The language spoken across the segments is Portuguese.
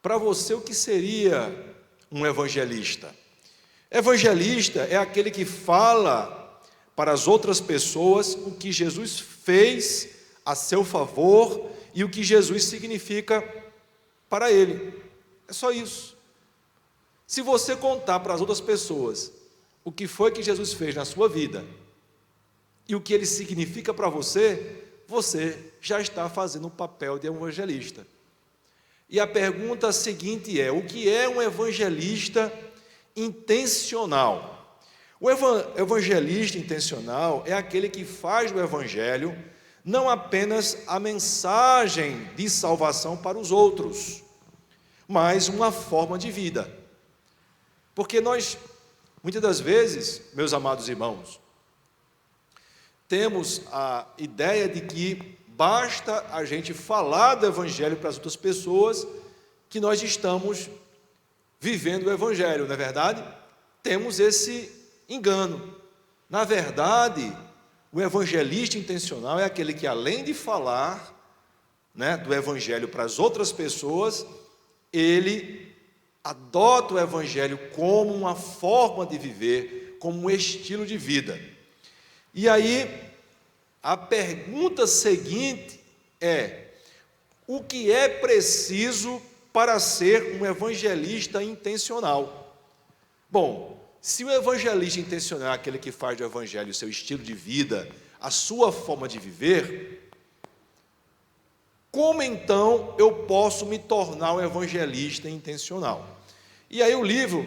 Para você, o que seria um evangelista? Evangelista é aquele que fala para as outras pessoas o que Jesus fez a seu favor e o que Jesus significa para ele. É só isso. Se você contar para as outras pessoas o que foi que Jesus fez na sua vida e o que ele significa para você, você já está fazendo o papel de evangelista. E a pergunta seguinte é: o que é um evangelista intencional? O evangelista intencional é aquele que faz do evangelho não apenas a mensagem de salvação para os outros, mas uma forma de vida. Porque nós, muitas das vezes, meus amados irmãos, temos a ideia de que basta a gente falar do evangelho para as outras pessoas que nós estamos vivendo o evangelho, não é verdade? Temos esse engano. Na verdade, o evangelista intencional é aquele que, além de falar, do evangelho para as outras pessoas, ele adota o evangelho como uma forma de viver, como um estilo de vida. E aí, a pergunta seguinte é: o que é preciso para ser um evangelista intencional? Bom, se o evangelista intencional é aquele que faz do evangelho o seu estilo de vida, a sua forma de viver, como então eu posso me tornar um evangelista intencional? E aí o livro,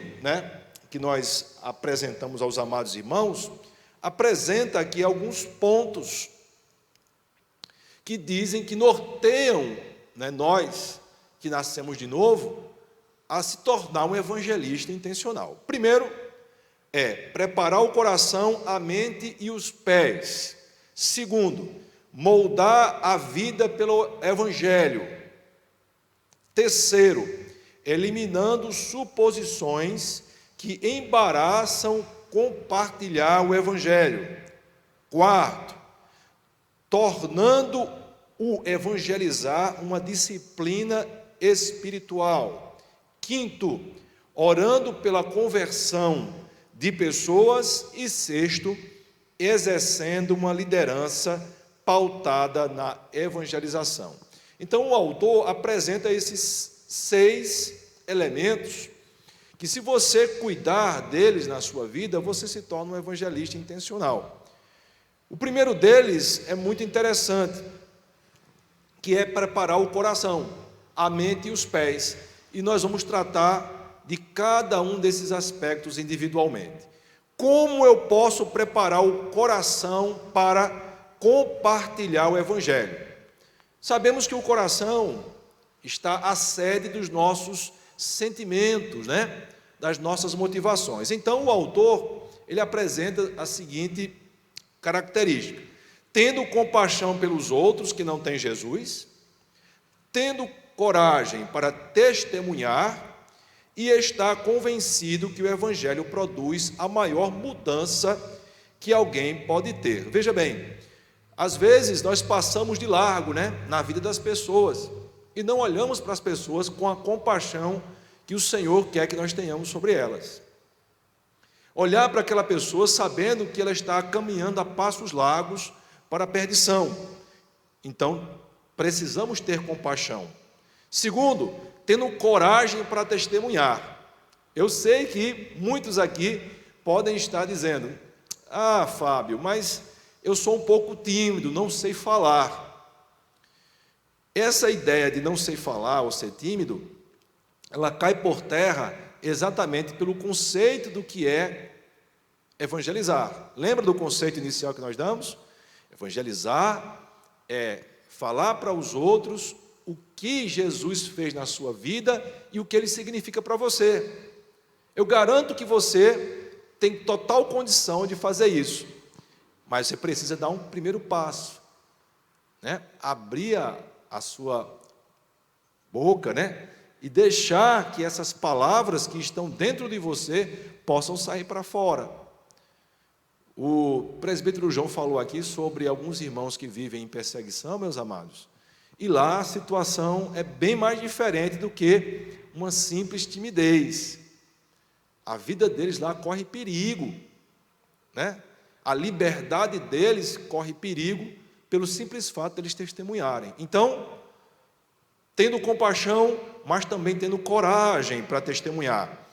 que nós apresentamos aos amados irmãos, apresenta aqui alguns pontos que dizem que norteiam, nós que nascemos de novo, a se tornar um evangelista intencional. Primeiro é preparar o coração, a mente e os pés. Segundo, moldar a vida pelo evangelho. Terceiro, eliminando suposições que embaraçam compartilhar o evangelho. Quarto, tornando o evangelizar uma disciplina espiritual. Quinto, orando pela conversão de pessoas. E sexto, exercendo uma liderança pautada na evangelização. Então o autor apresenta esses 6 elementos que, se você cuidar deles na sua vida, você se torna um evangelista intencional. O primeiro deles é muito interessante, que é preparar o coração, a mente e os pés. E nós vamos tratar de cada um desses aspectos individualmente. Como eu posso preparar o coração para compartilhar o evangelho? Sabemos que o coração está a sede dos nossos sentimentos, das nossas motivações. Então o autor, ele apresenta a seguinte característica: tendo compaixão pelos outros que não têm Jesus, tendo coragem para testemunhar e está convencido que o evangelho produz a maior mudança que alguém pode ter. Veja bem, às vezes nós passamos de largo, na vida das pessoas e não olhamos para as pessoas com a compaixão que o Senhor quer que nós tenhamos sobre elas. Olhar para aquela pessoa sabendo que ela está caminhando a passos largos para a perdição. Então, precisamos ter compaixão. Segundo, tendo coragem para testemunhar. Eu sei que muitos aqui podem estar dizendo: ah, Fábio, mas eu sou um pouco tímido, não sei falar. Essa ideia de não sei falar ou ser tímido, ela cai por terra exatamente pelo conceito do que é evangelizar. Lembra do conceito inicial que nós damos? Evangelizar é falar para os outros o que Jesus fez na sua vida e o que ele significa para você. Eu garanto que você tem total condição de fazer isso, mas você precisa dar um primeiro passo, abrir a sua boca, e deixar que essas palavras que estão dentro de você possam sair para fora. O presbítero João falou aqui sobre alguns irmãos que vivem em perseguição, meus amados, e lá a situação é bem mais diferente do que uma simples timidez. A vida deles lá corre perigo, né? A liberdade deles corre perigo pelo simples fato de eles testemunharem. Então, tendo compaixão, mas também tendo coragem para testemunhar.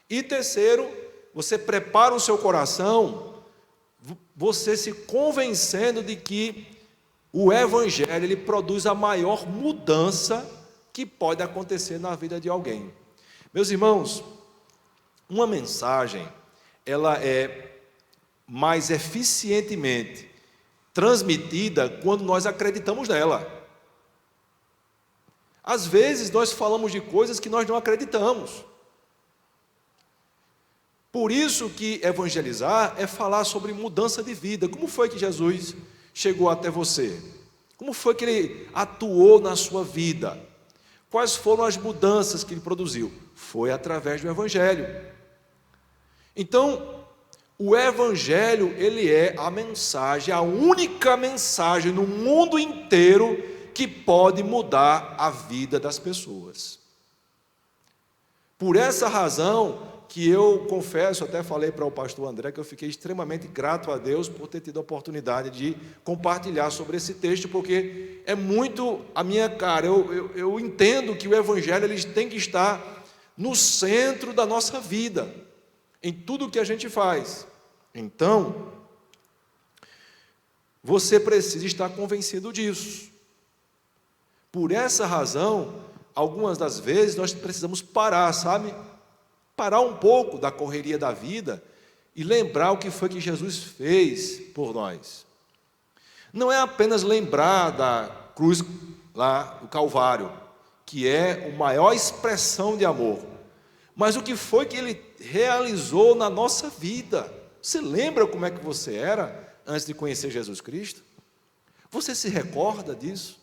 E terceiro, você prepara o seu coração, você se convencendo de que o Evangelho ele produz a maior mudança que pode acontecer na vida de alguém. Meus irmãos, uma mensagem, ela é mais eficientemente transmitida quando nós acreditamos nela. Às vezes nós falamos de coisas que nós não acreditamos. Por isso que evangelizar é falar sobre mudança de vida. Como foi que Jesus chegou até você? Como foi que Ele atuou na sua vida? Quais foram as mudanças que Ele produziu? Foi através do Evangelho. Então, o Evangelho, ele é a mensagem, a única mensagem no mundo inteiro que pode mudar a vida das pessoas. Por essa razão que eu confesso, até falei para o pastor André, que eu fiquei extremamente grato a Deus por ter tido a oportunidade de compartilhar sobre esse texto, porque é muito a minha cara. Eu entendo que o Evangelho ele tem que estar no centro da nossa vida, em tudo que a gente faz. Então, você precisa estar convencido disso. Por essa razão, algumas das vezes nós precisamos parar, sabe? Parar um pouco da correria da vida e lembrar o que foi que Jesus fez por nós. Não é apenas lembrar da cruz lá do Calvário, que é a maior expressão de amor, mas o que foi que Ele realizou na nossa vida. Você lembra como é que você era antes de conhecer Jesus Cristo? Você se recorda disso?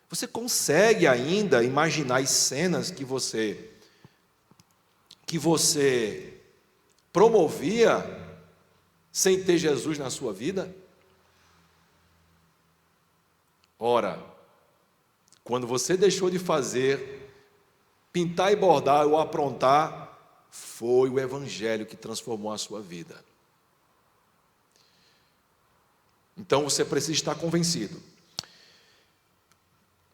Você consegue ainda imaginar as cenas que você promovia sem ter Jesus na sua vida? Ora, quando você deixou de fazer, pintar e bordar ou aprontar, foi o Evangelho que transformou a sua vida. Então você precisa estar convencido.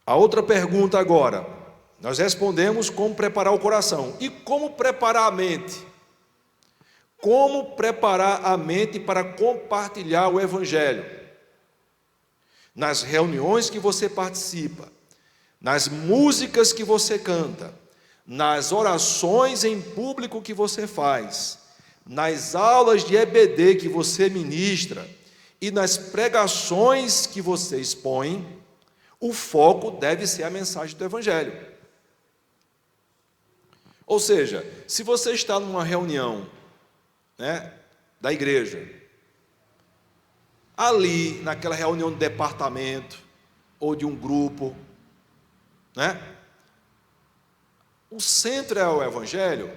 A outra pergunta agora, nós respondemos como preparar o coração. E como preparar a mente? Como preparar a mente para compartilhar o Evangelho? Nas reuniões que você participa, nas músicas que você canta, nas orações em público que você faz, nas aulas de EBD que você ministra e nas pregações que você expõe, o foco deve ser a mensagem do Evangelho. Ou seja, se você está numa reunião, né, da igreja, ali naquela reunião de departamento ou de um grupo, né, o centro é o Evangelho.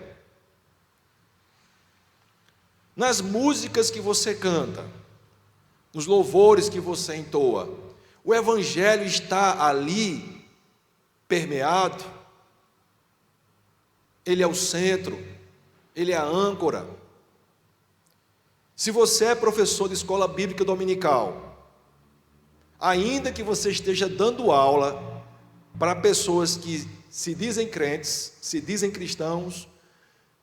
Nas músicas que você canta, nos louvores que você entoa, o Evangelho está ali permeado. Ele é o centro, ele é a âncora. Se você é professor de escola bíblica dominical, ainda que você esteja dando aula para pessoas que se dizem crentes, se dizem cristãos,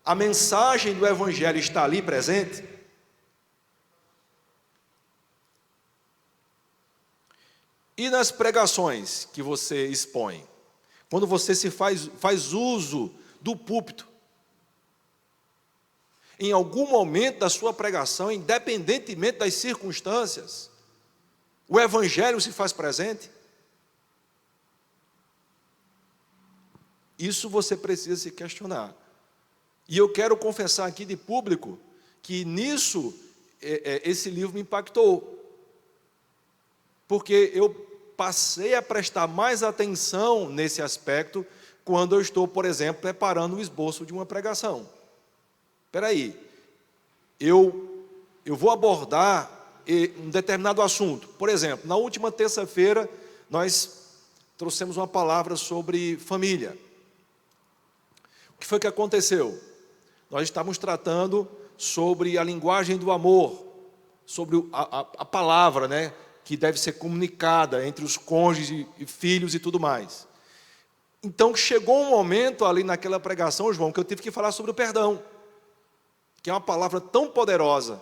a mensagem do Evangelho está ali presente? E nas pregações que você expõe? Quando você se faz uso do púlpito, em algum momento da sua pregação, independentemente das circunstâncias, o Evangelho se faz presente? Isso você precisa se questionar. E eu quero confessar aqui de público que nisso esse livro me impactou. Porque eu passei a prestar mais atenção nesse aspecto quando eu estou, por exemplo, preparando o esboço de uma pregação. Espera aí, eu vou abordar um determinado assunto. Por exemplo, na última terça-feira, nós trouxemos uma palavra sobre família. O que foi que aconteceu? Nós estávamos tratando sobre a linguagem do amor, sobre a palavra, né, que deve ser comunicada entre os cônjuges e filhos e tudo mais. Então chegou um momento ali naquela pregação, João, que eu tive que falar sobre o perdão, que é uma palavra tão poderosa,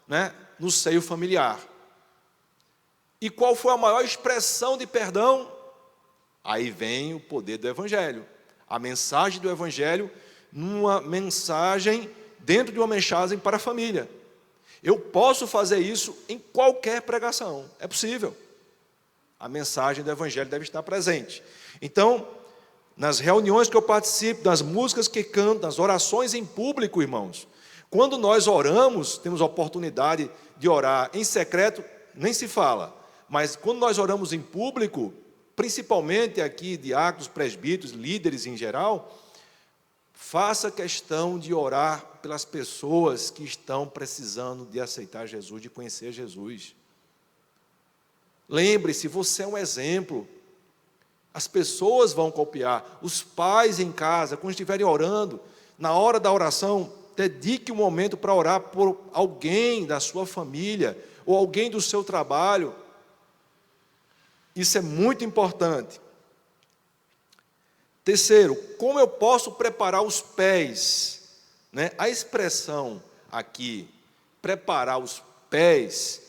né, no seio familiar. E qual foi a maior expressão de perdão? Aí vem o poder do Evangelho. A mensagem do Evangelho, numa mensagem, dentro de uma mensagem para a família. Eu posso fazer isso em qualquer pregação, é possível. A mensagem do Evangelho deve estar presente. Então, nas reuniões que eu participo, nas músicas que canto, nas orações em público, irmãos, quando nós oramos, temos a oportunidade de orar em secreto, nem se fala, mas quando nós oramos em público, principalmente aqui, diáconos, presbíteros, líderes em geral, faça questão de orar pelas pessoas que estão precisando de aceitar Jesus, de conhecer Jesus. Lembre-se, você é um exemplo. As pessoas vão copiar. Os pais em casa, quando estiverem orando, na hora da oração, dedique um momento para orar por alguém da sua família, ou alguém do seu trabalho. Isso é muito importante. Terceiro, como eu posso preparar os pés? Né? A expressão aqui, preparar os pés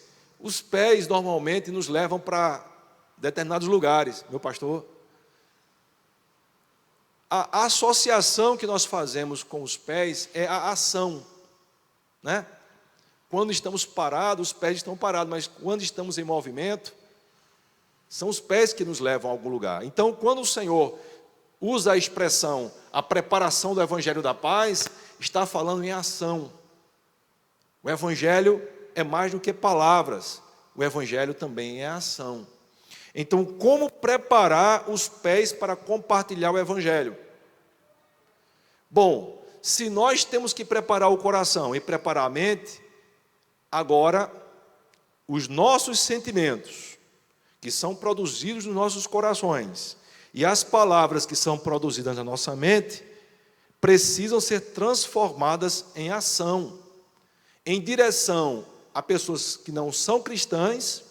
normalmente nos levam para determinados lugares, meu pastor. A associação que nós fazemos com os pés é a ação, né? Quando estamos parados, os pés estão parados, mas quando estamos em movimento, são os pés que nos levam a algum lugar. Então, quando o Senhor usa a expressão, a preparação do Evangelho da Paz, está falando em ação. O Evangelho é mais do que palavras, o Evangelho também é ação. Então, como preparar os pés para compartilhar o Evangelho? Bom, se nós temos que preparar o coração e preparar a mente, agora, os nossos sentimentos, que são produzidos nos nossos corações, e as palavras que são produzidas na nossa mente, precisam ser transformadas em ação, em direção a pessoas que não são cristãs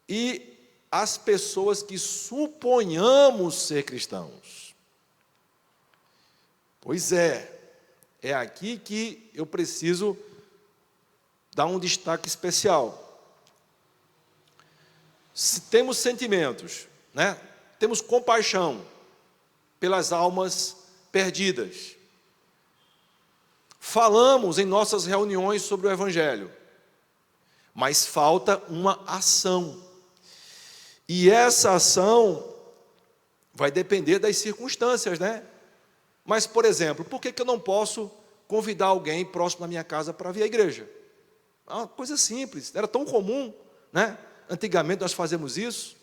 e as pessoas que suponhamos ser cristãos. Pois é aqui que eu preciso dar um destaque especial. Se temos sentimentos, né? Temos compaixão pelas almas perdidas. Falamos em nossas reuniões sobre o Evangelho, mas falta uma ação. E essa ação vai depender das circunstâncias, né? Mas, por exemplo, por que eu não posso convidar alguém próximo da minha casa para vir à igreja? É uma coisa simples, era tão comum, né? Antigamente nós fazemos isso.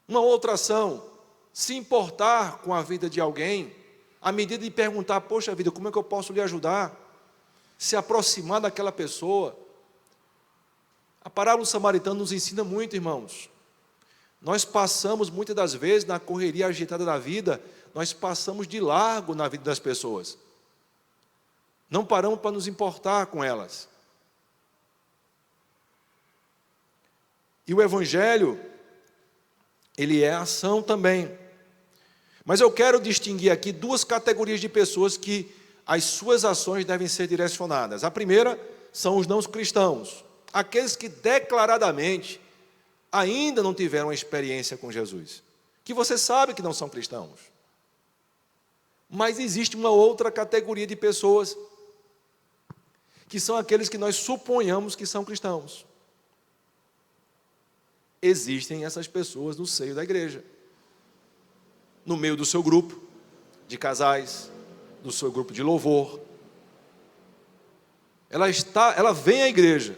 Uma outra ação, se importar com a vida de alguém, à medida de perguntar, poxa vida, como é que eu posso lhe ajudar? Se aproximar daquela pessoa. A parábola do samaritano nos ensina muito, irmãos. Nós passamos, muitas das vezes, na correria agitada da vida, nós passamos de largo na vida das pessoas. Não paramos para nos importar com elas. E o Evangelho, ele é ação também. Mas eu quero distinguir aqui duas categorias de pessoas que as suas ações devem ser direcionadas. A primeira são os não cristãos, aqueles que declaradamente ainda não tiveram uma experiência com Jesus, que você sabe que não são cristãos. Mas existe uma outra categoria de pessoas, que são aqueles que nós suponhamos que são cristãos. Existem essas pessoas no seio da igreja, no meio do seu grupo de casais, do seu grupo de louvor. Ela vem à igreja,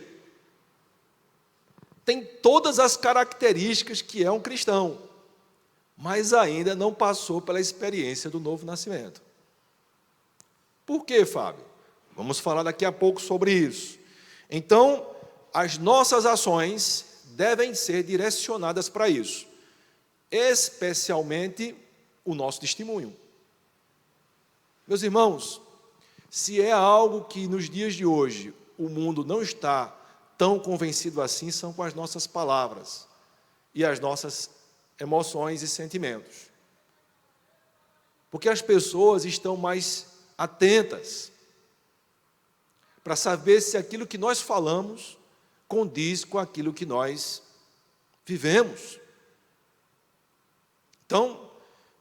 tem todas as características que é um cristão, mas ainda não passou pela experiência do novo nascimento. Por quê, Fábio? Vamos falar daqui a pouco sobre isso. Então, as nossas ações devem ser direcionadas para isso, especialmente o nosso testemunho. Meus irmãos, se é algo que nos dias de hoje o mundo não está tão convencido assim, são com as nossas palavras e as nossas emoções e sentimentos. Porque as pessoas estão mais atentas para saber se aquilo que nós falamos condiz com aquilo que nós vivemos. Então,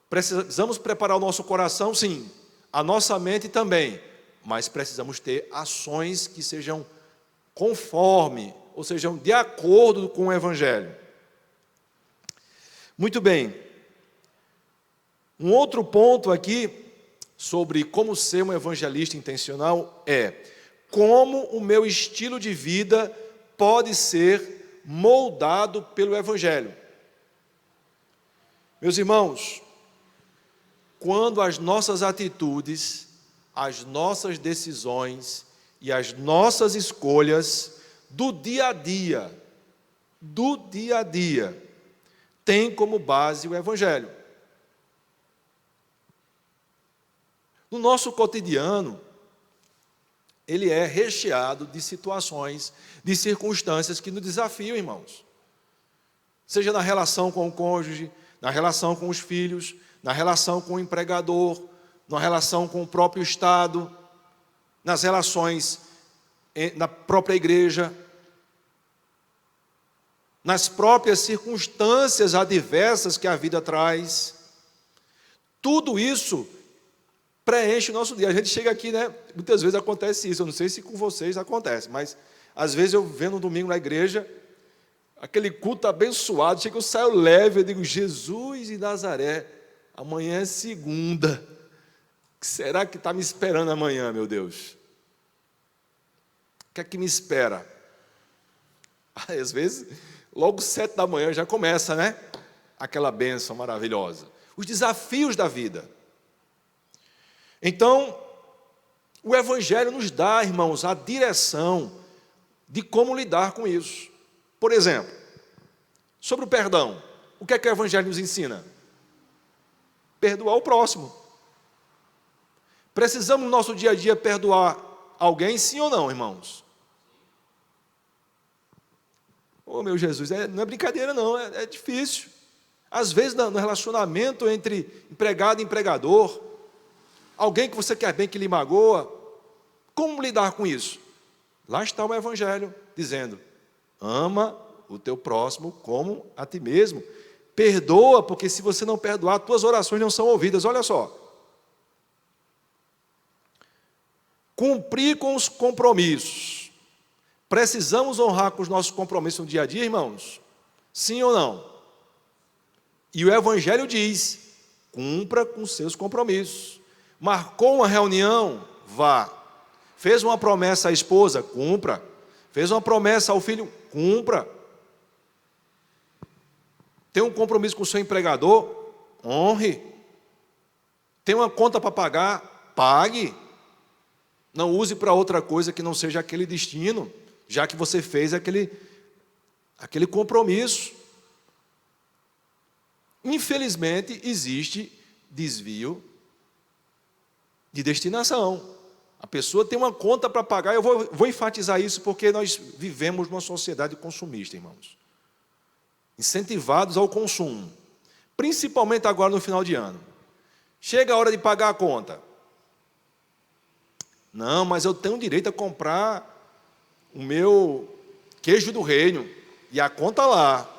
precisamos preparar o nosso coração, sim, a nossa mente também, mas precisamos ter ações que sejam conforme, ou sejam de acordo com o Evangelho. Muito bem. Um outro ponto aqui sobre como ser um evangelista intencional é como o meu estilo de vida pode ser moldado pelo Evangelho. Meus irmãos, quando as nossas atitudes, as nossas decisões e as nossas escolhas do dia a dia, têm como base o Evangelho. No nosso cotidiano, ele é recheado de situações, de circunstâncias que nos desafiam, irmãos. Seja na relação com o cônjuge, na relação com os filhos, na relação com o empregador, na relação com o próprio Estado, nas relações na própria igreja, nas próprias circunstâncias adversas que a vida traz. Tudo isso preenche o nosso dia. A gente chega aqui, né? Muitas vezes acontece isso. Eu não sei se com vocês acontece, mas às vezes eu venho no domingo na igreja, aquele culto abençoado, chega, eu saio leve, eu digo, Jesus de Nazaré, amanhã é segunda. O que será que está me esperando amanhã, meu Deus? O que é que me espera? Às vezes, logo 7 da manhã já começa, né? Aquela bênção maravilhosa. Os desafios da vida. Então, o Evangelho nos dá, irmãos, a direção de como lidar com isso. Por exemplo, sobre o perdão, o que é que o Evangelho nos ensina? Perdoar o próximo. Precisamos no nosso dia a dia perdoar alguém, sim ou não, irmãos? Oh, meu Jesus, não é brincadeira não, é difícil. Às vezes no relacionamento entre empregado e empregador, alguém que você quer bem que lhe magoa, como lidar com isso? Lá está o Evangelho dizendo, ama o teu próximo como a ti mesmo. Perdoa, porque se você não perdoar, tuas orações não são ouvidas. Olha só. Cumprir com os compromissos. Precisamos honrar com os nossos compromissos no dia a dia, irmãos? Sim ou não? E o Evangelho diz, cumpra com seus compromissos. Marcou uma reunião, vá. Fez uma promessa à esposa, cumpra. Fez uma promessa ao filho, cumpra. Tem um compromisso com o seu empregador, honre. Tem uma conta para pagar, pague. Não use para outra coisa que não seja aquele destino, já que você fez aquele compromisso. Infelizmente, existe desvio de destinação. A pessoa tem uma conta para pagar. Eu vou enfatizar isso porque nós vivemos numa sociedade consumista, irmãos. Incentivados ao consumo. Principalmente agora no final de ano. Chega a hora de pagar a conta. Não, mas eu tenho direito a comprar o meu queijo do reino. E a conta lá.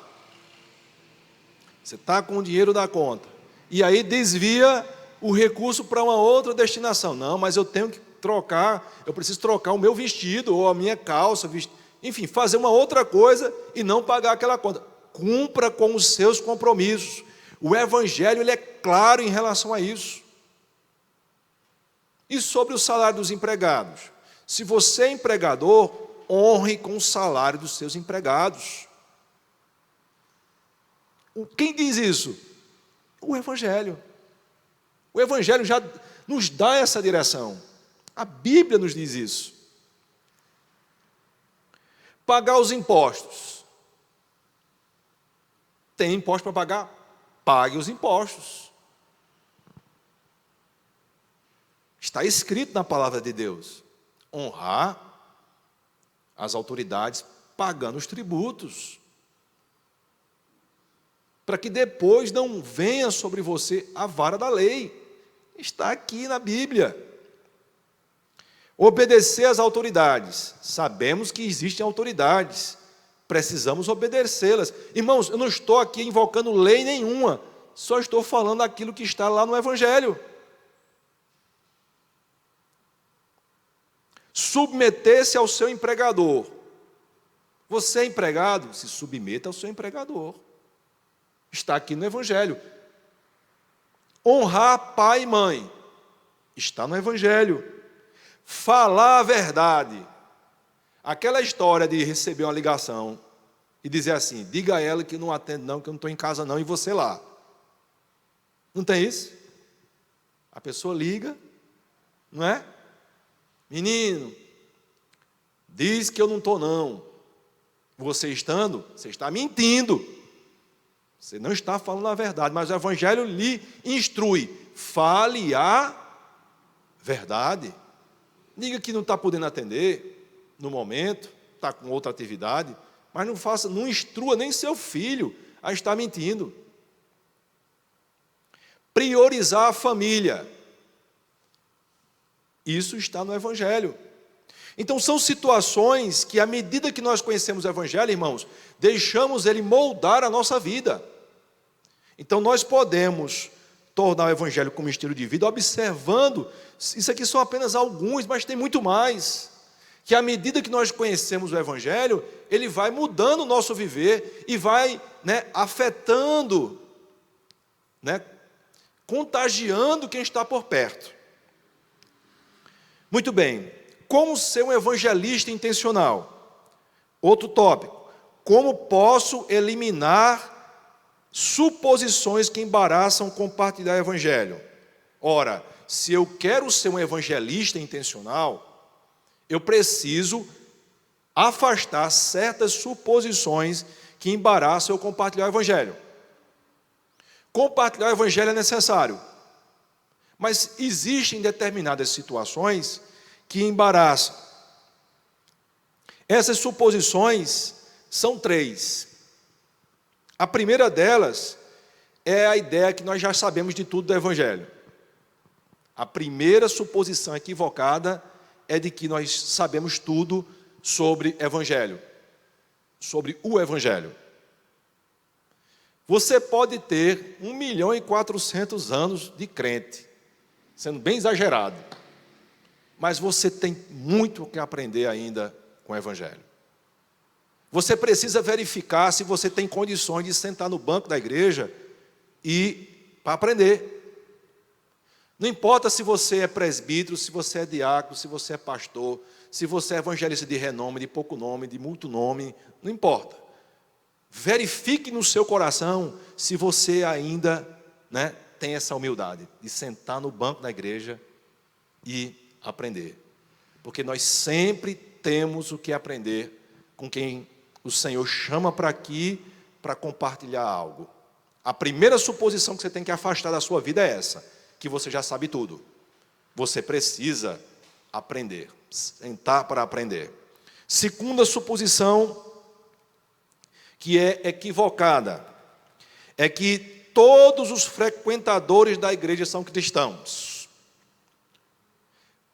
Você está com o dinheiro da conta. E aí desvia o recurso para uma outra destinação. Não, mas eu tenho que trocar, eu preciso trocar o meu vestido ou a minha calça, enfim, fazer uma outra coisa e não pagar aquela conta. Cumpra com os seus compromissos. O Evangelho ele é claro em relação a isso. E sobre o salário dos empregados? Se você é empregador, honre com o salário dos seus empregados. Quem diz isso? O Evangelho. O Evangelho já nos dá essa direção. A Bíblia nos diz isso. Pagar os impostos. Tem imposto para pagar? Pague os impostos. Está escrito na palavra de Deus. Honrar as autoridades pagando os tributos. Para que depois não venha sobre você a vara da lei. Está aqui na Bíblia. Obedecer às autoridades. Sabemos que existem autoridades. Precisamos obedecê-las. Irmãos, eu não estou aqui invocando lei nenhuma. Só estou falando aquilo que está lá no Evangelho. Submeter-se ao seu empregador. Você é empregado? Se submeta ao seu empregador. Está aqui no Evangelho. Honrar pai e mãe. Está no Evangelho. Falar a verdade. Aquela história de receber uma ligação e dizer assim, diga a ela que não atende não, que eu não estou em casa não, e você lá. Não tem isso? A pessoa liga, não é? Menino, diz que eu não estou não. Você estando, você está mentindo. Você não está falando a verdade, mas o Evangelho lhe instrui. Fale a verdade. Diga que não está podendo atender no momento, está com outra atividade, mas não instrua nem seu filho a estar mentindo. Priorizar a família. Isso está no Evangelho. Então são situações que, à medida que nós conhecemos o Evangelho, irmãos, deixamos ele moldar a nossa vida. Então nós podemos tornar o Evangelho como estilo de vida, observando, isso aqui são apenas alguns, mas tem muito mais, que à medida que nós conhecemos o Evangelho, ele vai mudando o nosso viver e vai, afetando, contagiando quem está por perto. Muito bem, como ser um evangelista intencional? Outro tópico, como posso eliminar suposições que embaraçam compartilhar o Evangelho? Ora, se eu quero ser um evangelista intencional, eu preciso afastar certas suposições que embaraçam eu compartilhar o Evangelho. Compartilhar o Evangelho é necessário, mas existem determinadas situações que embaraçam. Essas suposições são 3. A primeira delas é a ideia que nós já sabemos de tudo do Evangelho. A primeira suposição equivocada é de que nós sabemos tudo sobre Evangelho, sobre o Evangelho. Você pode ter 1.400.000 anos de crente, sendo bem exagerado, mas você tem muito o que aprender ainda com o Evangelho. Você precisa verificar se você tem condições de sentar no banco da igreja e para aprender. Não importa se você é presbítero, se você é diácono, se você é pastor, se você é evangelista de renome, de pouco nome, de muito nome, não importa. Verifique no seu coração se você ainda tem essa humildade de sentar no banco da igreja e aprender. Porque nós sempre temos o que aprender com quem o Senhor chama para aqui para compartilhar algo. A primeira suposição que você tem que afastar da sua vida é essa, que você já sabe tudo. Você precisa aprender, sentar para aprender. Segunda suposição, que é equivocada, é que todos os frequentadores da igreja são cristãos.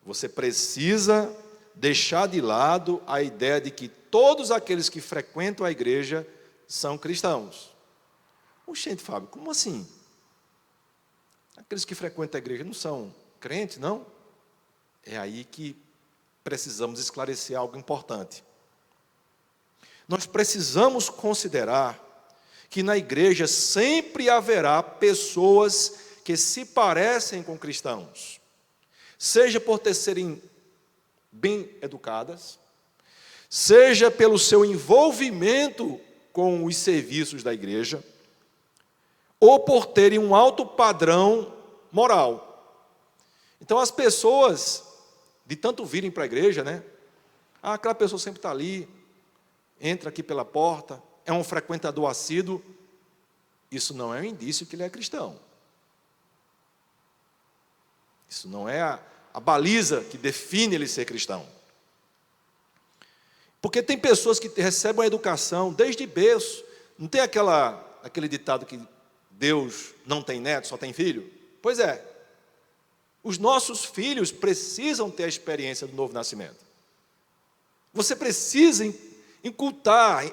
Você precisa deixar de lado a ideia de que todos aqueles que frequentam a igreja são cristãos. Oxente, Fábio, como assim? Aqueles que frequentam a igreja não são crentes, não? É aí que precisamos esclarecer algo importante. Nós precisamos considerar que na igreja sempre haverá pessoas que se parecem com cristãos, seja por serem bem educadas, seja pelo seu envolvimento com os serviços da igreja, ou por terem um alto padrão moral. Então as pessoas, de tanto virem para a igreja, aquela pessoa sempre está ali, entra aqui pela porta, é um frequentador assíduo, isso não é um indício que ele é cristão. Isso não é a baliza que define ele ser cristão. Porque tem pessoas que recebem a educação desde berço. Não tem aquele ditado que Deus não tem neto, só tem filho? Pois é. Os nossos filhos precisam ter a experiência do novo nascimento. Você precisa incultar,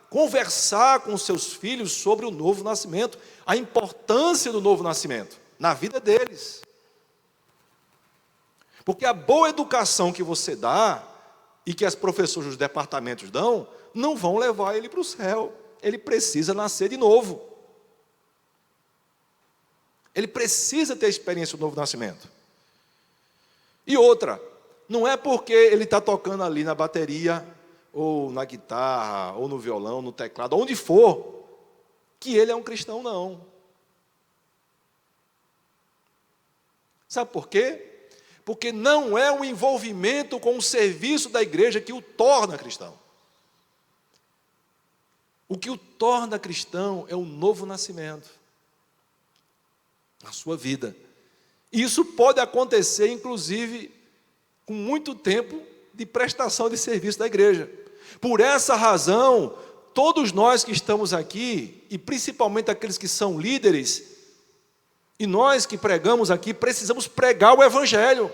conversar com os seus filhos sobre o novo nascimento, a importância do novo nascimento na vida deles. Porque a boa educação que você dá e que as professoras dos departamentos dão, não vão levar ele para o céu. Ele precisa nascer de novo. Ele precisa ter a experiência do novo nascimento. E outra, não é porque ele está tocando ali na bateria, ou na guitarra, ou no violão, no teclado, onde for, que ele é um cristão, não. Sabe por quê? Porque não é o envolvimento com o serviço da igreja que o torna cristão. O que o torna cristão é o novo nascimento na sua vida. E isso pode acontecer, inclusive, com muito tempo de prestação de serviço da igreja. Por essa razão, todos nós que estamos aqui, e principalmente aqueles que são líderes, e nós que pregamos aqui, precisamos pregar o Evangelho.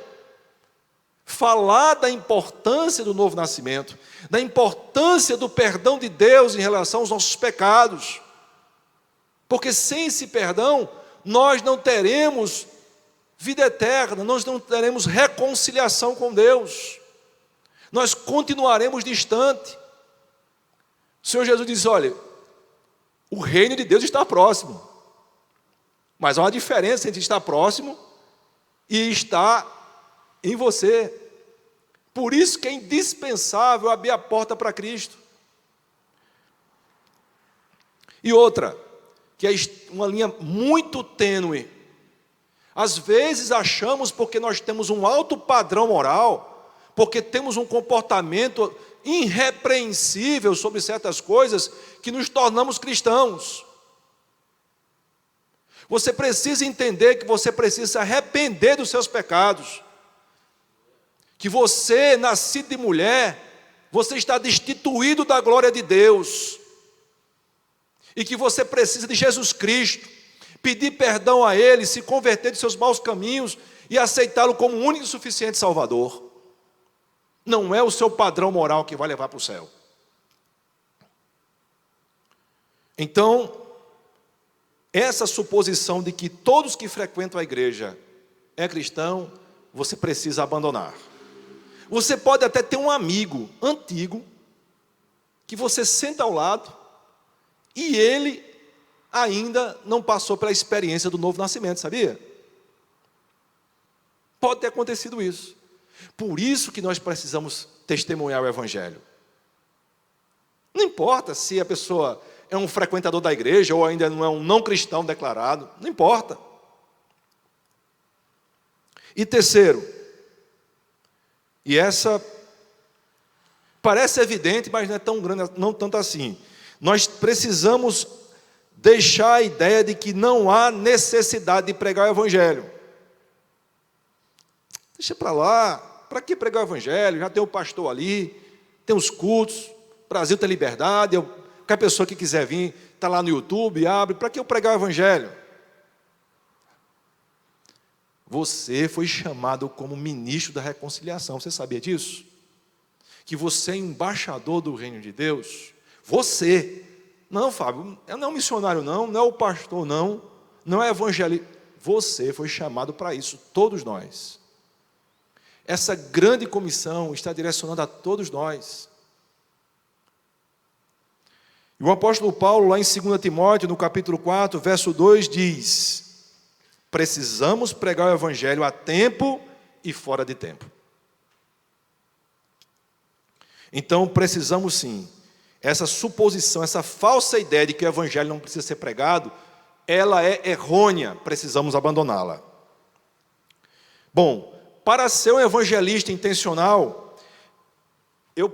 Falar da importância do novo nascimento, da importância do perdão de Deus em relação aos nossos pecados. Porque sem esse perdão, nós não teremos vida eterna, nós não teremos reconciliação com Deus. Nós continuaremos distante. O Senhor Jesus disse, olha, o reino de Deus está próximo. Mas há uma diferença entre estar próximo e estar em você. Por isso que é indispensável abrir a porta para Cristo. E outra, que é uma linha muito tênue. Às vezes achamos, porque nós temos um alto padrão moral, porque temos um comportamento irrepreensível sobre certas coisas, que nos tornamos cristãos. Você precisa entender que você precisa se arrepender dos seus pecados. Que você, nascido de mulher, você está destituído da glória de Deus. E que você precisa de Jesus Cristo, pedir perdão a Ele, se converter de seus maus caminhos e aceitá-lo como o único e suficiente Salvador. Não é o seu padrão moral que vai levar para o céu. Então, essa suposição de que todos que frequentam a igreja é cristão, você precisa abandonar. Você pode até ter um amigo antigo, que você senta ao lado, e ele ainda não passou pela experiência do novo nascimento, sabia? Pode ter acontecido isso. Por isso que nós precisamos testemunhar o Evangelho. Não importa se a pessoa é um frequentador da igreja, ou ainda não é um não cristão declarado, não importa. E terceiro, e essa parece evidente, mas não é tão grande, não tanto assim. Nós precisamos deixar a ideia de que não há necessidade de pregar o Evangelho. Deixa para lá, para que pregar o Evangelho? Já tem o pastor ali, tem os cultos, o Brasil tem liberdade, qualquer pessoa que quiser vir, está lá no YouTube, abre, para que eu pregar o Evangelho? Você foi chamado como ministro da reconciliação, você sabia disso? Que você é embaixador do reino de Deus. Você, não, Fábio, não é um missionário não é o pastor não é evangelista. Você foi chamado para isso, todos nós. Essa grande comissão está direcionada a todos nós. E o apóstolo Paulo, lá em 2 Timóteo, no capítulo 4, verso 2, diz: precisamos pregar o Evangelho a tempo e fora de tempo. Então, precisamos sim, essa suposição, essa falsa ideia de que o Evangelho não precisa ser pregado, ela é errônea, precisamos abandoná-la. Bom, para ser um evangelista intencional, eu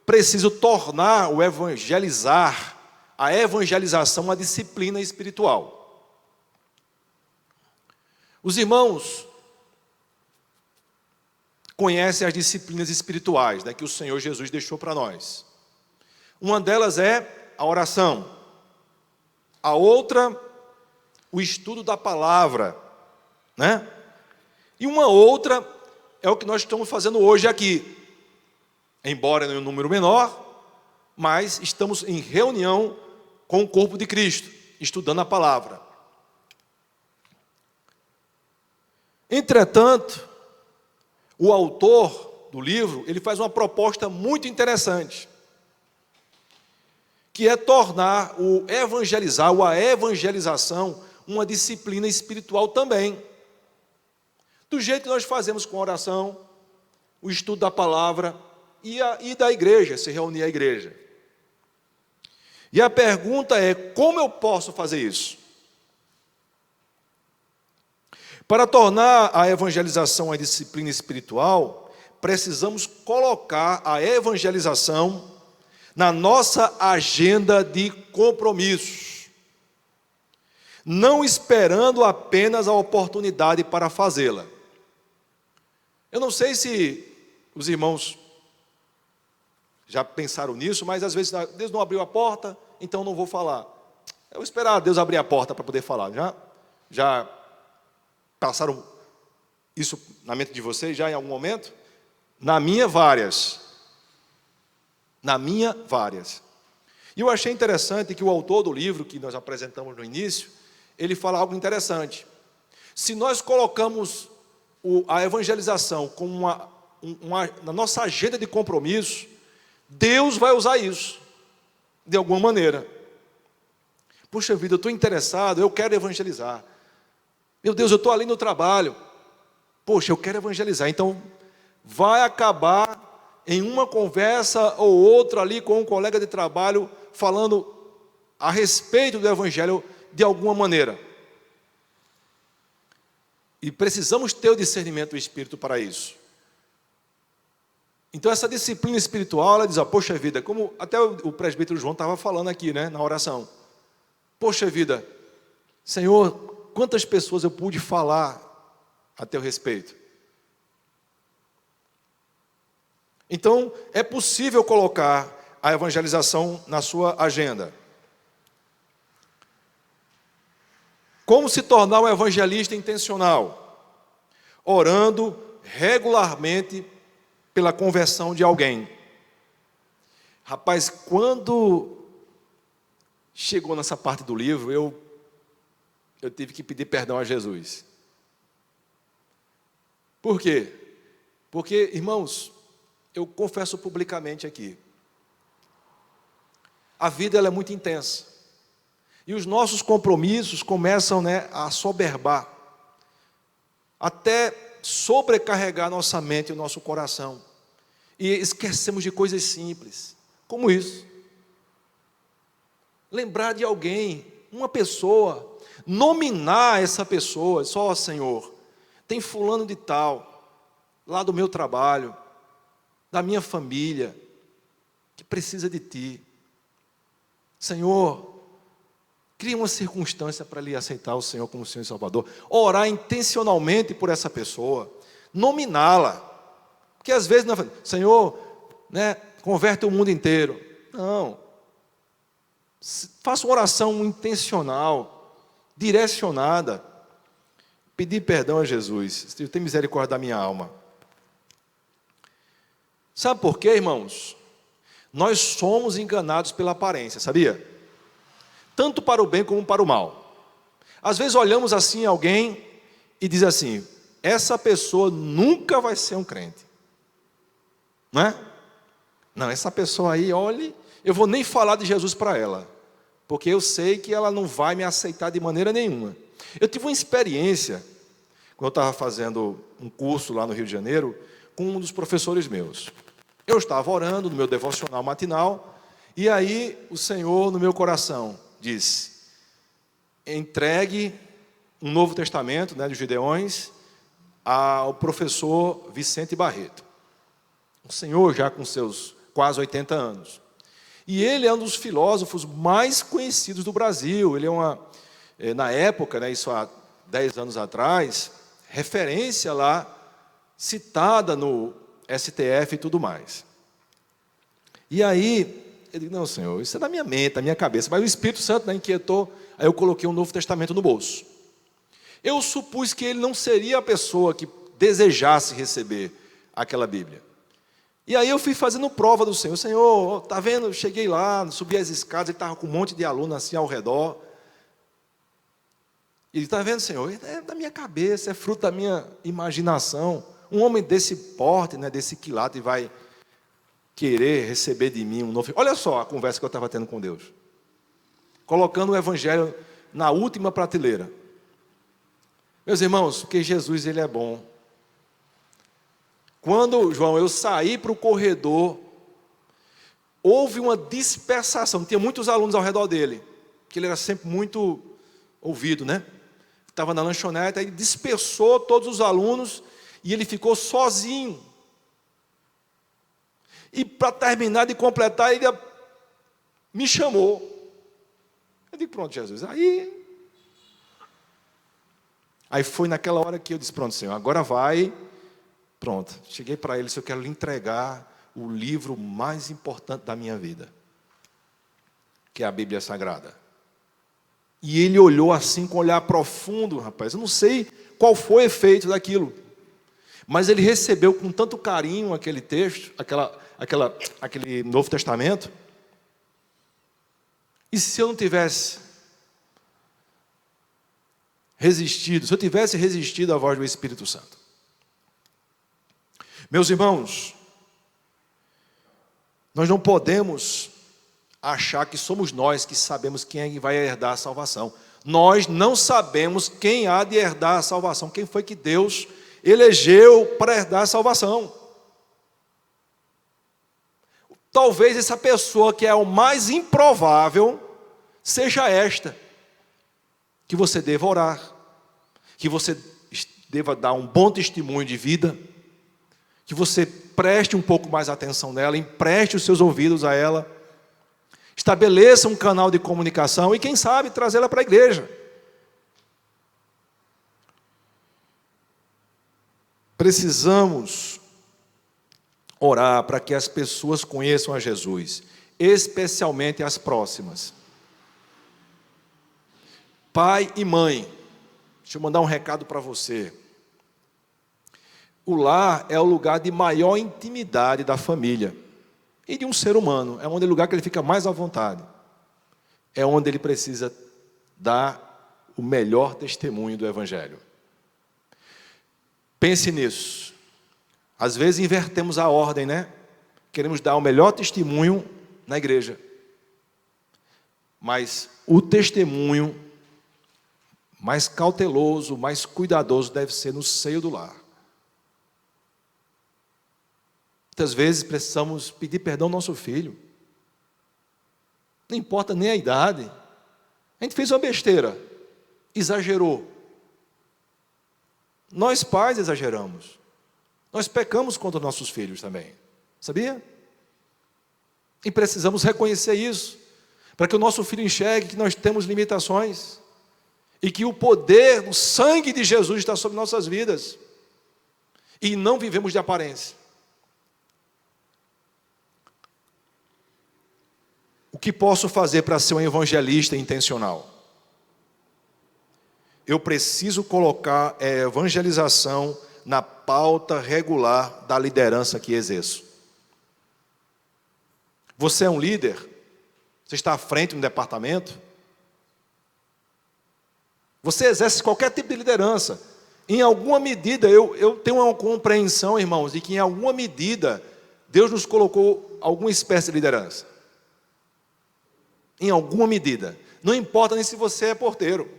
preciso tornar o evangelizar a evangelização uma disciplina espiritual. Os irmãos conhecem as disciplinas espirituais, né, que o Senhor Jesus deixou para nós. Uma delas é a oração. A outra, o estudo da palavra, né? E uma outra é o que nós estamos fazendo hoje aqui. Embora em um número menor, mas estamos em reunião com o corpo de Cristo, estudando a palavra. Entretanto, o autor do livro, ele faz uma proposta muito interessante, que é tornar o evangelizar, ou a evangelização, uma disciplina espiritual também. Do jeito que nós fazemos com a oração, o estudo da palavra e da igreja, se reunir à igreja. E a pergunta é, como eu posso fazer isso? Para tornar a evangelização uma disciplina espiritual, precisamos colocar a evangelização na nossa agenda de compromissos, não esperando apenas a oportunidade para fazê-la. Eu não sei se os irmãos já pensaram nisso, mas às vezes Deus não abriu a porta, então não vou falar. Eu vou esperar Deus abrir a porta para poder falar. Já passaram isso na mente de vocês já em algum momento? Na minha, várias. E eu achei interessante que o autor do livro, que nós apresentamos no início, ele fala algo interessante. Se nós colocamos a evangelização como na nossa agenda de compromisso, Deus vai usar isso, de alguma maneira. Puxa vida, eu estou interessado, eu quero evangelizar. Meu Deus, eu estou ali no trabalho. Poxa, eu quero evangelizar. Então, vai acabar em uma conversa ou outra ali com um colega de trabalho, falando a respeito do evangelho de alguma maneira. E precisamos ter o discernimento do Espírito para isso. Então essa disciplina espiritual, ela diz, poxa vida, como até o presbítero João estava falando aqui, né, na oração. Poxa vida, Senhor, quantas pessoas eu pude falar a teu respeito? Então, é possível colocar a evangelização na sua agenda. Como se tornar um evangelista intencional? Orando regularmente pela conversão de alguém. Rapaz, quando chegou nessa parte do livro, eu tive que pedir perdão a Jesus. Por quê? Porque, irmãos, eu confesso publicamente aqui, a vida ela é muito intensa. E os nossos compromissos começam, né, a soberbar, até sobrecarregar nossa mente e o nosso coração. E esquecemos de coisas simples, como isso. Lembrar de alguém, uma pessoa, nominar essa pessoa, só, Senhor, tem fulano de tal, lá do meu trabalho, da minha família, que precisa de Ti. Senhor, cria uma circunstância para lhe aceitar o Senhor como Senhor e Salvador. Orar intencionalmente por essa pessoa, nominá-la. Porque às vezes, não, Senhor, né, converte o mundo inteiro. Não. Faça uma oração intencional, direcionada. Pedir perdão a Jesus. Senhor, tem misericórdia da minha alma. Sabe por quê, irmãos? Nós somos enganados pela aparência, sabia? Tanto para o bem como para o mal. Às vezes olhamos assim alguém e diz assim, essa pessoa nunca vai ser um crente. Não é? Não, essa pessoa aí, olhe, eu vou nem falar de Jesus para ela, porque eu sei que ela não vai me aceitar de maneira nenhuma. Eu tive uma experiência, quando eu estava fazendo um curso lá no Rio de Janeiro, com um dos professores meus. Eu estava orando no meu devocional matinal, e aí o Senhor no meu coração disse, entregue um Novo Testamento, né, dos Gideões, ao professor Vicente Barreto. O senhor já com seus quase 80 anos. E ele é um dos filósofos mais conhecidos do Brasil. Ele na época, né, isso há 10 anos atrás, referência lá, citada no STF e tudo mais. E aí, eu digo, não, Senhor, isso é da minha mente, da minha cabeça. Mas o Espírito Santo, né, inquietou, aí eu coloquei um Novo Testamento no bolso. Eu supus que ele não seria a pessoa que desejasse receber aquela Bíblia. E aí eu fui fazendo prova do Senhor. Senhor, está vendo? Eu cheguei lá, subi as escadas, ele estava com um monte de alunos assim ao redor. E ele está vendo, Senhor? É da minha cabeça, é fruto da minha imaginação. Um homem desse porte, né, desse quilate, vai querer receber de mim um novo... Olha só a conversa que eu estava tendo com Deus. Colocando o Evangelho na última prateleira. Meus irmãos, porque Jesus, ele é bom. Quando, João, eu saí para o corredor, houve uma dispersação. Tinha muitos alunos ao redor dele, que ele era sempre muito ouvido, né? Estava na lanchonete, aí dispersou todos os alunos e ele ficou sozinho. E para terminar de completar, ele me chamou. Eu digo, pronto, Jesus. Aí foi naquela hora que eu disse, pronto, Senhor, agora vai. Pronto, cheguei para ele, se eu quero lhe entregar o livro mais importante da minha vida, que é a Bíblia Sagrada. E ele olhou assim, com um olhar profundo, rapaz. Eu não sei qual foi o efeito daquilo, mas ele recebeu com tanto carinho aquele texto, aquele Novo Testamento. E se eu não tivesse resistido, se eu tivesse resistido à voz do Espírito Santo? Meus irmãos, nós não podemos achar que somos nós que sabemos quem é que vai herdar a salvação. Nós não sabemos quem há de herdar a salvação. Quem foi que Deus elegeu para herdar a salvação? Talvez essa pessoa que é o mais improvável seja esta, que você deva orar, que você deva dar um bom testemunho de vida, que você preste um pouco mais atenção nela, empreste os seus ouvidos a ela, estabeleça um canal de comunicação e, quem sabe, trazê-la para a igreja. Precisamos orar para que as pessoas conheçam a Jesus, especialmente as próximas. Pai e mãe, deixa eu mandar um recado para você. O lar é o lugar de maior intimidade da família e de um ser humano. É onde é o lugar que ele fica mais à vontade. É onde ele precisa dar o melhor testemunho do Evangelho. Pense nisso. Às vezes invertemos a ordem, né? Queremos dar o melhor testemunho na igreja. Mas o testemunho mais cauteloso, mais cuidadoso deve ser no seio do lar. Muitas vezes precisamos pedir perdão ao nosso filho. Não importa nem a idade. A gente fez uma besteira, exagerou. Nós pais exageramos. Nós pecamos contra nossos filhos também. Sabia? E precisamos reconhecer isso, para que o nosso filho enxergue que nós temos limitações e que o poder, o sangue de Jesus está sobre nossas vidas e não vivemos de aparência. O que posso fazer para ser um evangelista intencional? Eu preciso colocar a evangelização na pauta regular da liderança que exerço. Você é um líder? Você está à frente de um departamento? Você exerce qualquer tipo de liderança. Em alguma medida, eu tenho uma compreensão, irmãos, de que em alguma medida Deus nos colocou alguma espécie de liderança. Em alguma medida. Não importa nem se você é porteiro,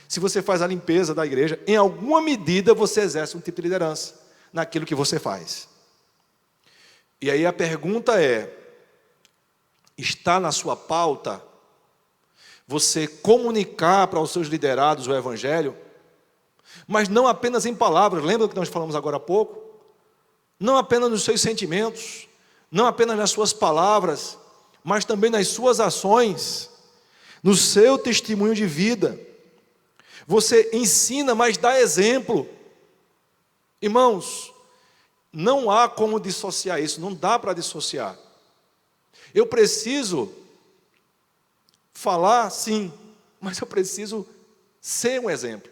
se você faz a limpeza da igreja, em alguma medida você exerce um tipo de liderança naquilo que você faz. E aí a pergunta é: está na sua pauta você comunicar para os seus liderados o Evangelho? Mas não apenas em palavras, lembra do que nós falamos agora há pouco? Não apenas nos seus sentimentos, não apenas nas suas palavras, mas também nas suas ações, no seu testemunho de vida. Você ensina, mas dá exemplo. Irmãos, não há como dissociar isso, não dá para dissociar. Eu preciso falar, sim, mas eu preciso ser um exemplo.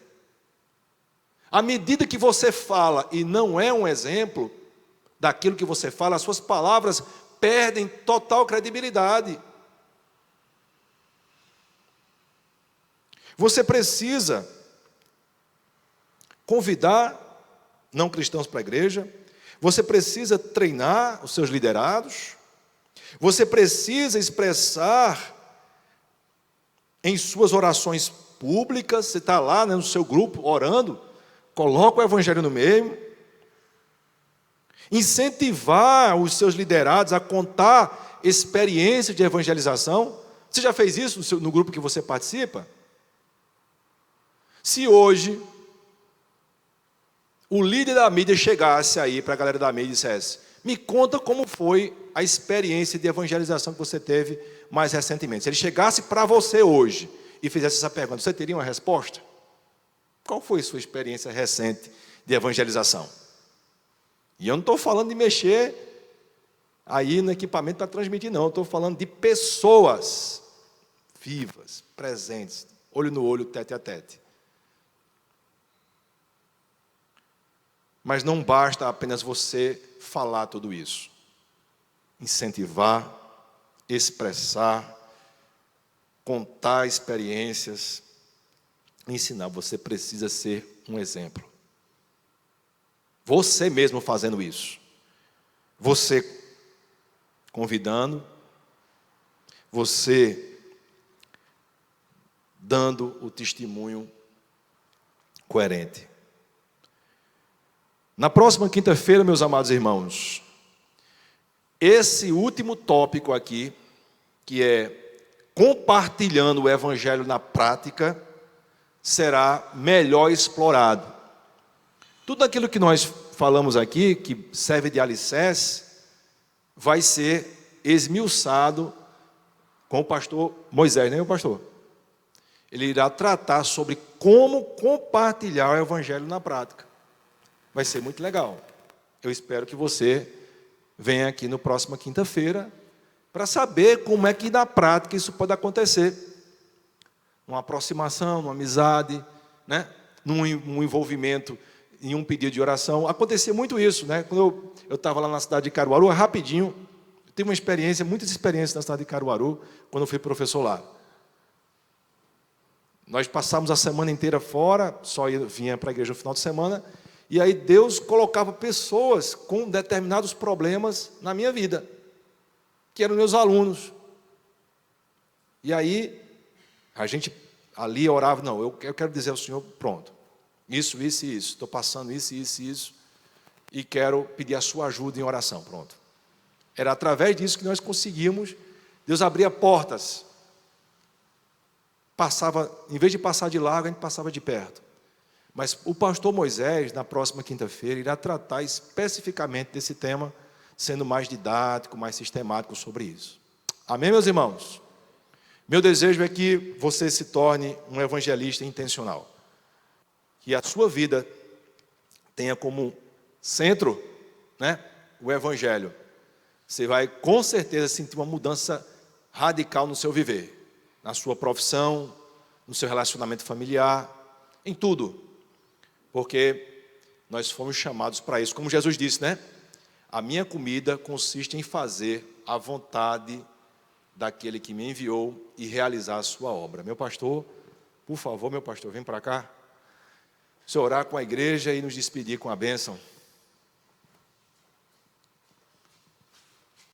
À medida que você fala e não é um exemplo daquilo que você fala, as suas palavras perdem total credibilidade. Você precisa convidar não cristãos para a igreja, você precisa treinar os seus liderados, você precisa expressar em suas orações públicas, você está lá, né, no seu grupo orando, coloca o evangelho no meio, incentivar os seus liderados a contar experiências de evangelização. Você já fez isso no grupo que você participa? Se hoje o líder da mídia chegasse aí para a galera da mídia e dissesse: me conta como foi a experiência de evangelização que você teve mais recentemente. Se ele chegasse para você hoje e fizesse essa pergunta, você teria uma resposta? Qual foi a sua experiência recente de evangelização? E eu não estou falando de mexer aí no equipamento para transmitir, não. Eu estou falando de pessoas vivas, presentes, olho no olho, tete a tete. Mas não basta apenas você falar tudo isso. Incentivar, expressar, contar experiências, ensinar. Você precisa ser um exemplo. Você mesmo fazendo isso. Você convidando, você dando o testemunho coerente. Na próxima quinta-feira, meus amados irmãos, esse último tópico aqui, que é compartilhando o evangelho na prática, será melhor explorado. Tudo aquilo que nós falamos aqui, que serve de alicerce, vai ser esmiuçado com o pastor Moisés, né, o pastor? Ele irá tratar sobre como compartilhar o evangelho na prática. Vai ser muito legal. Eu espero que você venha aqui na próxima quinta-feira para saber como é que na prática isso pode acontecer. Uma aproximação, uma amizade, né? num envolvimento em um pedido de oração. Acontecia muito isso, né? Quando eu estava lá na cidade de Caruaru, rapidinho, eu tive uma experiência, muitas experiências na cidade de Caruaru, quando eu fui professor lá. Nós passávamos a semana inteira fora, vinha para a igreja no final de semana, e aí Deus colocava pessoas com determinados problemas na minha vida, que eram meus alunos. E aí, a gente ali orava, não, eu quero dizer ao Senhor, pronto, isso, estou passando isso, e quero pedir a sua ajuda em oração, pronto. Era através disso que nós conseguimos, Deus abria portas. Passava, em vez de passar de largo, a gente passava de perto. Mas o pastor Moisés, na próxima quinta-feira, irá tratar especificamente desse tema, sendo mais didático, mais sistemático sobre isso. Amém, meus irmãos? Meu desejo é que você se torne um evangelista intencional. Que a sua vida tenha como centro, né, o evangelho. Você vai, com certeza, sentir uma mudança radical no seu viver. Na sua profissão, no seu relacionamento familiar, em tudo. Porque nós fomos chamados para isso. Como Jesus disse, né? A minha comida consiste em fazer a vontade daquele que me enviou e realizar a sua obra. Meu pastor, por favor, meu pastor, vem para cá. O senhor orar com a igreja e nos despedir com a bênção.